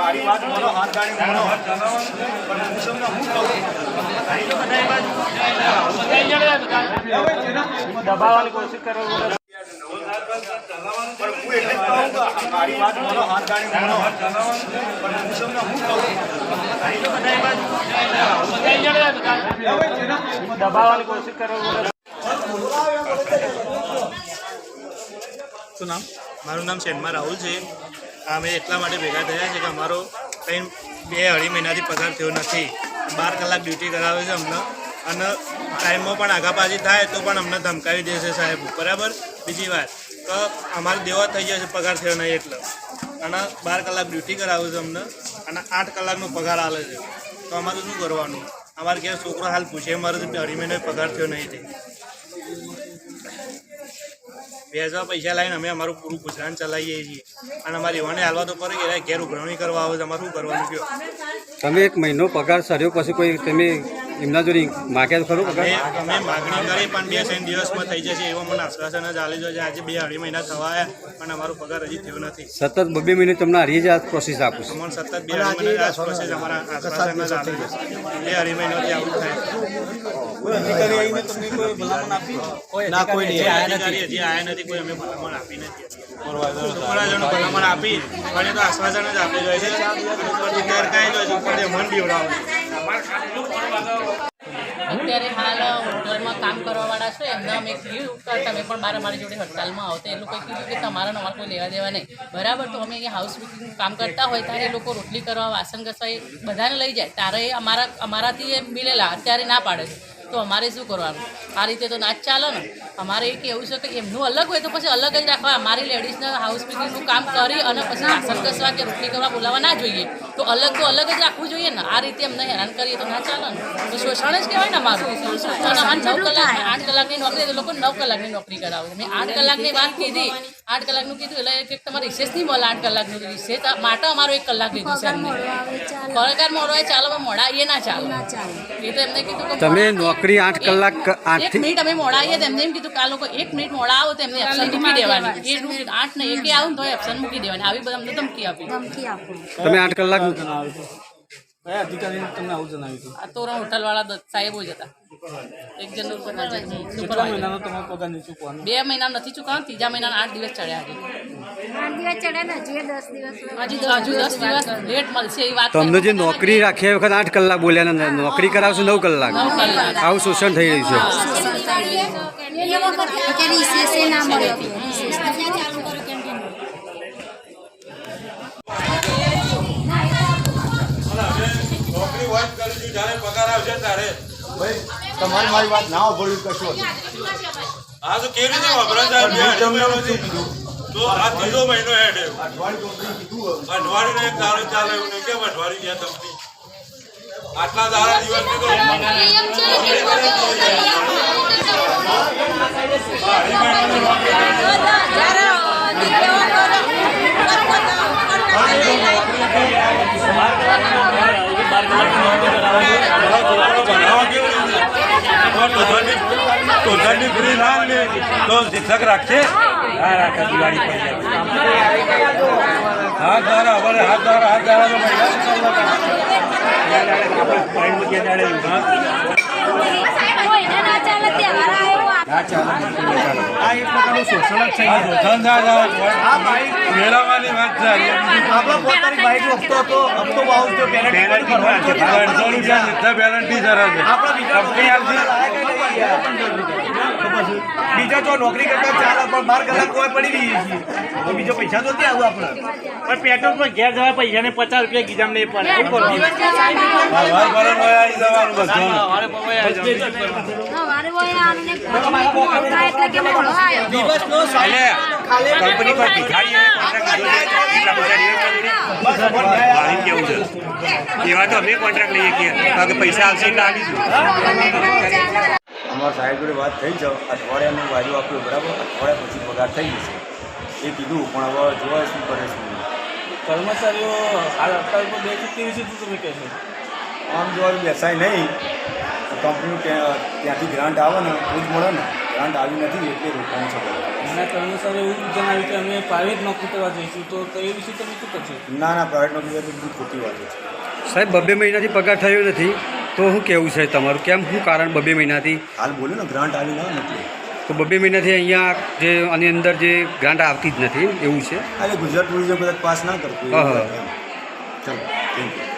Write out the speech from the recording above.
મારી વાત બોલો હાથ ગાડી બોલો પણ હું તમને હું કહું દબાવવાની કોશિશ કરો પણ હું એટલે જ કહું કે મારી વાત બોલો હાથ ગાડી બોલો પણ હું તમને હું કહું દબાવવાની કોશિશ કરો શું નામ? મારું નામ શેનમાં રાહુલ છે. અમે એટલા માટે ભેગા થયા છે કે અમારો કંઈ 2-2.5 મહિનાથી પગાર થયો નથી. 12 કલાક ડ્યુટી કરાવે છે અમને અને ટાઈમમાં પણ આગાપાછી થાય તો પણ અમને ધમકાવી દેશે સાહેબ. બરાબર. બીજી વાત કે અમારે દેવા થઈ જશે પગાર થયો નહીં એટલે અને 12 કલાક ડ્યુટી કરાવે છે અમને અને 8 કલાકનો પગાર આલે છે. તો અમારે શું કરવાનું? અમારે ઘેર છોકરો હાલ પૂછે મારે 2.5 મહિનો પગાર થયો નહીં તે વ્યાજમાં પૈસા લાવીને અમે અમારું પૂરું ગુજરાન ચલાવીએ છીએ અને અમારે એવાને હાલવા તો પડે કે ઘેર ઉઘરાણી કરવા આવે છે. અમારે શું કરવાનું કહો? તમે 1 મહિનો પગાર સર્યો પછી કોઈ તમે એમના જોડે માગ્યા ખરો પગાર? અમે માગણી કરી પણ 2-3 દિવસમાં થઈ જશે એવો મને આશ્વાસન જ આલી છે. આજે 2.5 મહિના થવા આવ્યા પણ અમારો પગાર હજી થયો નથી. સતત 2 મહિને તમને હારી જ આ પ્રોસેસ આપું છું. અમને સતત 2.5 મહિના પ્રોસેસ અમારા આશ્વાસન જ આલે છે. 2.5 મહિનાથી આવું થાય. અધિકારી આવીને તમને કોઈ ભલામણ આપી? ના, કોઈ નહીં. અધિકારી હજી આવ્યા નથી. કોઈ અમે ભલામણ આપી નથી. સુપરવાઇઝરનો ભલામણ આપી પણ એ તો આશ્વાસન જ આપી જાય છે. ઉપરથી ગેરકાયદો છે, ઉપરથી મન બીવડાવે. અત્યારે હાલ હોટલમાં કામ કરવાવાળા છે એમને અમે કીધું કે તમે પણ બાર અમારી જોડે હડતાલમાં આવો તો એ લોકોએ કીધું કે તમારા અમારે કોઈ લેવા દેવા નહીં. બરાબર. તો અમે અહીંયા હાઉસ બુકિંગ કામ કરતા હોય ત્યારે એ લોકો રોટલી કરવા, વાસણ ઘસવા એ બધાને લઈ જાય. ત્યારે એ અમારાથી એ મિલેલા અત્યારે ના પાડે છે. તો અમારે શું કરવાનું? આ રીતે તો ના જ ચાલે ને. અમારે એ કહેવું છે કે એમનું અલગ હોય તો પછી અલગ જ રાખવા. અમારી લેડીઝને હાઉસ બુકિંગનું કામ કરી અને પછી વાસણ ઘસવા કે રોટલી કરવા બોલાવવા ના જોઈએ. તો અલગ જ રાખવું જોઈએ ને. આ રીતે એમને હેરાન કરીએ તો ના ચાલે ને. તો શોષણ જ કહેવાય ને અમારું. અને અમારે 9 કલાક 8 કલાકની નોકરી તો લોકો 9 કલાકની નોકરી કરાવો. મેં 8 કલાકની વાત કીધી. 8 કલાકનું કીધું એટલે કે તમારે રિસેસ નહીં મળે. 8 કલાકનું રિસેસ માટે અમારો 1 કલાક લીધું છે એમને. પગાર મોડો હોય ચાલો પણ મોડા આવીએ ના ચાલે. એ તો એમને કીધું કે તમે નોકરી 8 કલાક 8 1 મિનિટ અમે મોડા આવીએ તો એમને એમ કીધું કે આ લોકો 1 મિનિટ મોડા આવો તો એમને એપ્શન મૂકી દેવાની. એ 8 ને 1 આવું તો એપ્શન મૂકી દેવાની. આવી બધા અમને ધમકી આપી. તમે 8 કલાક કયા અધિકારીને તમને આવું જણાવ્યું હતું? આ તોરણ હોટલવાળા સાહેબો જ હતા. એક જણનું કેટલા મહિનાનો તમારો પગાર નહીં ચૂકવાનો? 2 મહિના નથી ચૂકવાનો. 3જા મહિનાના 8 દિવસ ચડ્યા હજી. 8 દિવસ ચડ્યા ને હજુ 10 દિવસ હજુ 10 દિવસ લેટ મળશે એવી વાત. તમને જે નોકરી રાખી એ વખત 8 કલાક બોલ્યા ને નોકરી કરાવશો 9 કલાક. આવું શોષણ થઈ રહ્યું છે. નોકરી વાત કરીશું જ્યારે પગાર આવશે ત્યારે ભાઈ તમારી મારી વાત ના ભળ્યું કશું. હા તો કેવી રીતે વાપરા સાહેબ? તો આ 3 મહિનો હેડ અઠવાડિયું એક દાડો ચાલે એવું નહીં. કેમ અઠવાડિયું ગયા તમને? આટલા દાડા દિવસથી તો શિક્ષક રાખશે. હા રાખે દિવાળી પર હાથ દ્વારા હાથ દ્વારા મેળવવાની વાત છે. આપણા પોતાની બાઈક હપ્તો હતો, હપ્તો બાઉસ તો પેરેન્ટી બીજા તો નોકરી કરતા ચાલે પણ 12 કલાક કોઈ પડી રહીએ છીએ તો બીજો પૈસા તો ત્યાં આવું આપણે. પણ પેટ્રોલ પર ઘેર જવા પૈસા ને 50 રૂપિયા ગીજામ નહીં પડે. કંપની પર ભિખારી કેવું છે એવા તો અમે કોન્ટ્રાક્ટ લઈએ કે પૈસા આવશે એટલે આવીશું. અમારા સાહેબ જોડે વાત થઈ છે. અઠવાડિયાનું વાયદો આપ્યો બરાબર. અઠવાડિયા પછી પગાર થઈ જશે એ કીધું પણ હવે જોવા શું કરે છે. કર્મચારીઓ હાલ હડતાલ પર બેસી કેવી રીતે તમે કહેશો? આમ જોવા બેસાય નહીં. કંપની ત્યાંથી ગ્રાન્ટ આવે ને તો જ મળે ને. ગ્રાન્ટ આવી નથી એટલે રોકવાનું છે બધા. એના કારણોસર એવું જણાવ્યું કે અમે પ્રાઇવેટ નોકરી કરવા જઈશું તો એ વિશે તમે શું કરશો? ના પ્રાઇવેટ નોકરી તો બધી ખોટી વાત છે. સાહેબ 2 મહિનાથી પગાર થયો નથી તો શું કહેવું છે તમારું? કેમ શું કારણ 2 મહિનાથી? હાલ બોલ્યો ને ગ્રાન્ટ આવી ના નથી. તો 2 મહિનાથી અહીંયા જે આની અંદર જે ગ્રાન્ટ આવતી જ નથી એવું છે. એટલે ગુજરાત ટુરિઝમ કદાચ પાસ ના કરતું હા. ચાલો થેન્ક યુ.